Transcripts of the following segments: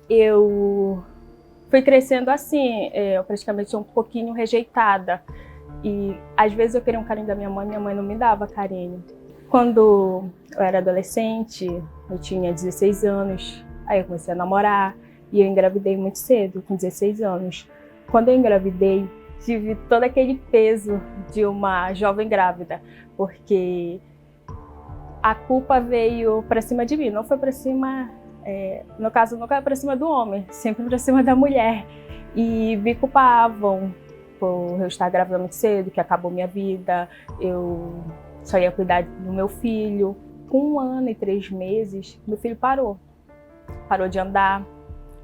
eu fui crescendo assim, eu praticamente um pouquinho rejeitada. E às vezes eu queria um carinho da minha mãe não me dava carinho. Quando eu era adolescente, eu tinha 16 anos, aí eu comecei a namorar e eu engravidei muito cedo, com 16 anos. Quando eu engravidei, tive todo aquele peso de uma jovem grávida, porque a culpa veio para cima de mim, não foi para cima, no caso, nunca para cima do homem, sempre para cima da mulher. E me culpavam por eu estar grávida muito cedo, que acabou minha vida, eu só ia cuidar do meu filho. Com 1 ano e 3 meses, meu filho parou de andar,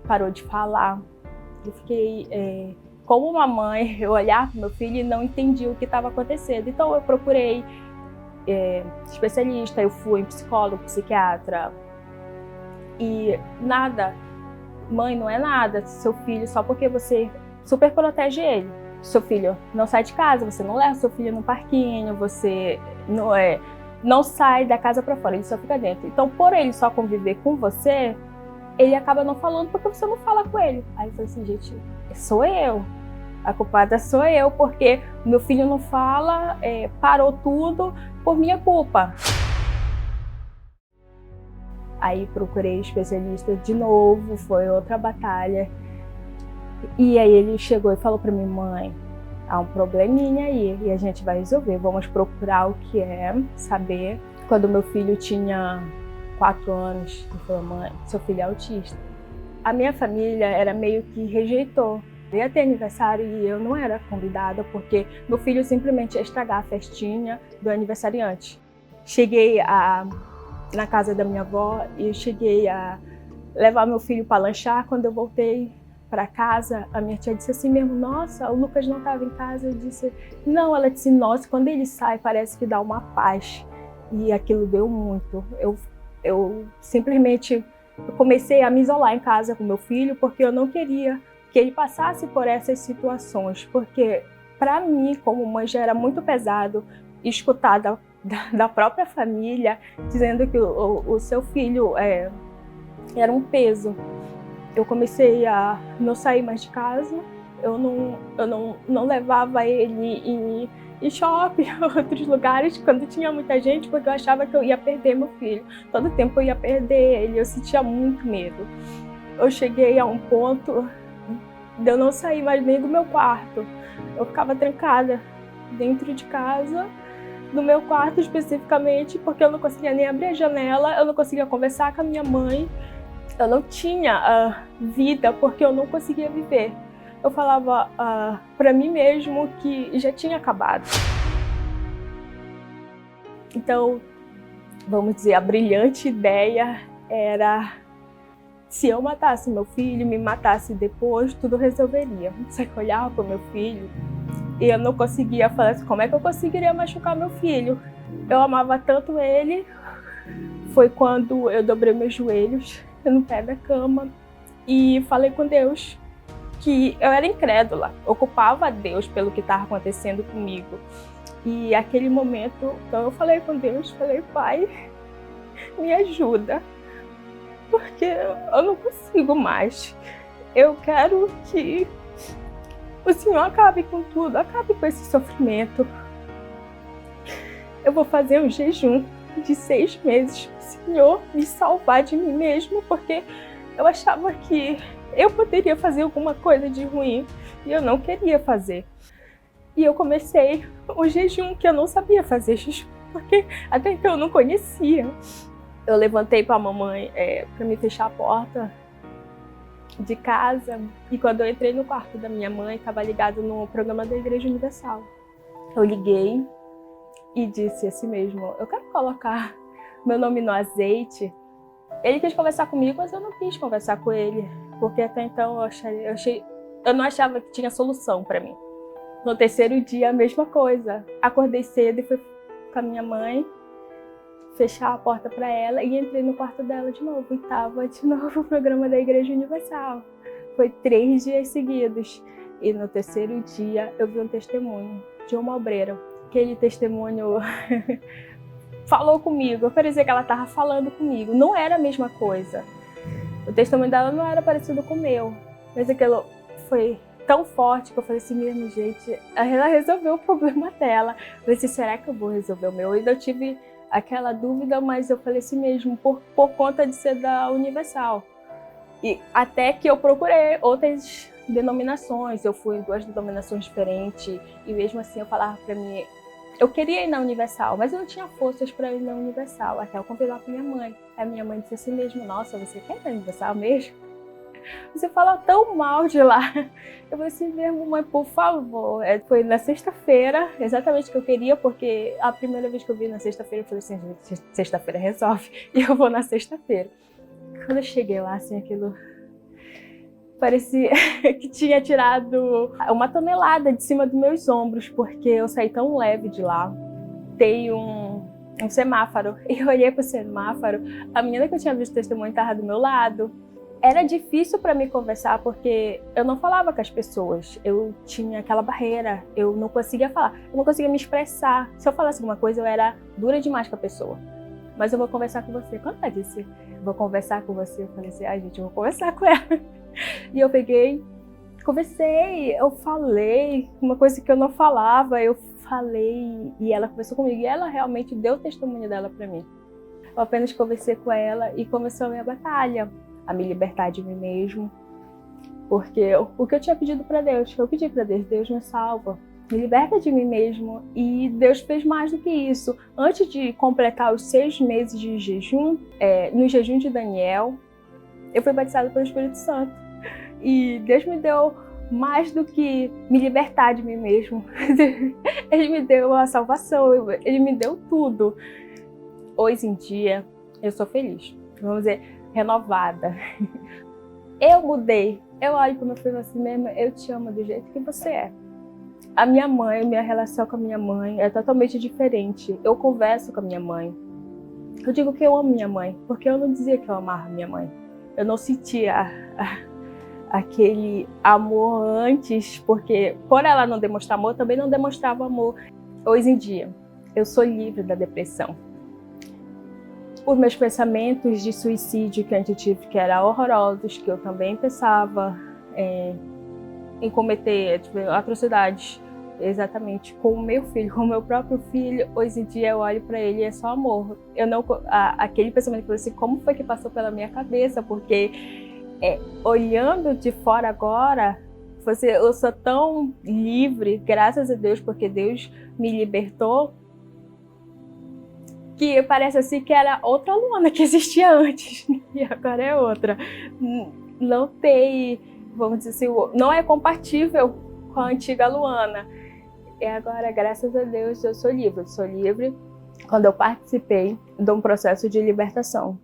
parou de falar. Eu fiquei, como uma mãe, eu olhava para meu filho e não entendia o que estava acontecendo. Então eu procurei especialista, eu fui em psicólogo, psiquiatra e nada. Mãe, não é nada, seu filho, só porque você super protege ele. Seu filho não sai de casa, você não leva seu filho no parquinho, você não sai da casa para fora, ele só fica dentro. Então, por ele só conviver com você, ele acaba não falando porque você não fala com ele. Aí eu falei assim, gente, sou eu. A culpada sou eu, porque meu filho não fala, parou tudo por minha culpa. Aí procurei especialista de novo, foi outra batalha. E aí ele chegou e falou para mim, mãe, há um probleminha aí e a gente vai resolver. Vamos procurar o que é, saber. Quando meu filho tinha 4 anos, ele falou, mãe, seu filho é autista. A minha família era meio que rejeitou. Ia ter aniversário e eu não era convidada porque meu filho simplesmente ia estragar a festinha do aniversariante. Cheguei na casa da minha avó e cheguei a levar meu filho para lanchar. Quando eu voltei para casa, a minha tia disse assim mesmo, nossa, o Lucas não estava em casa. Eu disse, não, ela disse, nossa, quando ele sai parece que dá uma paz. E aquilo deu muito. Eu simplesmente comecei a me isolar em casa com meu filho porque eu não queria que ele passasse por essas situações, porque para mim, como mãe, já era muito pesado escutar da própria família dizendo que o seu filho era um peso. Eu comecei a não sair mais de casa, eu não levava ele em shopping, outros lugares, quando tinha muita gente, porque eu achava que eu ia perder meu filho. Todo tempo eu ia perder ele, eu sentia muito medo. Eu cheguei a um ponto de eu não sair mais nem do meu quarto. Eu ficava trancada dentro de casa, no meu quarto especificamente, porque eu não conseguia nem abrir a janela, eu não conseguia conversar com a minha mãe, eu não tinha vida porque eu não conseguia viver. Eu falava para mim mesmo que já tinha acabado. Então, vamos dizer, a brilhante ideia era, se eu matasse meu filho, me matasse depois, tudo resolveria. Só que eu olhava para o meu filho e eu não conseguia falar assim, como é que eu conseguiria machucar meu filho? Eu amava tanto ele. Foi quando eu dobrei meus joelhos no pé da cama e falei com Deus que eu era incrédula, eu culpava a Deus pelo que estava acontecendo comigo. E aquele momento, então eu falei com Deus, falei, Pai, me ajuda, porque eu não consigo mais. Eu quero que o Senhor acabe com tudo, acabe com esse sofrimento. Eu vou fazer um jejum de 6 meses para o Senhor me salvar de mim mesmo, porque eu achava que eu poderia fazer alguma coisa de ruim e eu não queria fazer. E eu comecei um jejum que eu não sabia fazer jejum, porque até então eu não conhecia. Eu levantei para a mamãe para me fechar a porta de casa e quando eu entrei no quarto da minha mãe, estava ligado no programa da Igreja Universal. Eu liguei e disse assim mesmo, eu quero colocar meu nome no azeite. Ele quis conversar comigo, mas eu não quis conversar com ele, porque até então eu não achava que tinha solução para mim. No terceiro dia, a mesma coisa. Acordei cedo e fui com a minha mãe fechar a porta para ela e entrei no quarto dela de novo. E estava de novo o programa da Igreja Universal. Foi 3 dias seguidos. E no terceiro dia, eu vi um testemunho de uma obreira. Aquele testemunho falou comigo. Parecia que ela estava falando comigo. Não era a mesma coisa. O testemunho dela não era parecido com o meu, mas aquilo foi tão forte que eu falei assim mesmo, gente, ela resolveu o problema dela. Eu falei assim, será que eu vou resolver o meu? Eu ainda tive aquela dúvida, mas eu falei assim mesmo, por conta de ser da Universal. E até que eu procurei outras denominações, eu fui em 2 denominações diferentes, e mesmo assim eu falava pra mim, eu queria ir na Universal, mas eu não tinha forças para ir na Universal, até eu convidar com minha mãe. A minha mãe disse assim mesmo, nossa, você quer ir na Universal mesmo? Você fala tão mal de lá. Eu falei assim mesmo, mãe, por favor. Foi na sexta-feira, exatamente o que eu queria, porque a primeira vez que eu vi na sexta-feira, eu falei assim, sexta-feira resolve, e eu vou na sexta-feira. Quando eu cheguei lá, assim, aquilo parecia que tinha tirado 1 tonelada de cima dos meus ombros, porque eu saí tão leve de lá. Tem um semáforo, e eu olhei para o semáforo, a menina que eu tinha visto o testemunho estava do meu lado. Era difícil para mim conversar, porque eu não falava com as pessoas, eu tinha aquela barreira, eu não conseguia falar, eu não conseguia me expressar. Se eu falasse alguma coisa, eu era dura demais com a pessoa. Mas eu vou conversar com você. Quando ela disse, vou conversar com você, eu falei assim, ai gente, eu vou conversar com ela. E eu peguei, conversei, eu falei uma coisa que eu não falava, eu falei e ela conversou comigo. E ela realmente deu o testemunho dela para mim. Eu apenas conversei com ela e começou a minha batalha, a me libertar de mim mesmo. Porque o que eu tinha pedido para Deus, eu pedi para Deus, Deus me salva, me liberta de mim mesmo. E Deus fez mais do que isso. Antes de completar os 6 meses de jejum, no jejum de Daniel, eu fui batizada pelo Espírito Santo. E Deus me deu mais do que me libertar de mim mesmo. Ele me deu a salvação, Ele me deu tudo. Hoje em dia, eu sou feliz, vamos dizer, renovada. Eu mudei. Eu olho para o meu filho assim mesmo, eu te amo do jeito que você é. A minha mãe, minha relação com a minha mãe é totalmente diferente. Eu converso com a minha mãe. Eu digo que eu amo minha mãe, porque eu não dizia que eu amava minha mãe. Eu não sentia aquele amor antes, porque por ela não demonstrar amor, eu também não demonstrava amor. Hoje em dia, eu sou livre da depressão. Os meus pensamentos de suicídio que antes tive, que eram horrorosos, que eu também pensava em cometer atrocidades, exatamente com o meu filho, com o meu próprio filho. Hoje em dia eu olho para ele e é só amor. Eu não, aquele pensamento que assim, como foi que passou pela minha cabeça? Porque olhando de fora agora, eu sou tão livre, graças a Deus, porque Deus me libertou, que parece assim que era outra Luana que existia antes, e agora é outra. Não tem, vamos dizer assim, não é compatível com a antiga Luana. E agora, graças a Deus, eu sou livre. Eu sou livre quando eu participei de um processo de libertação.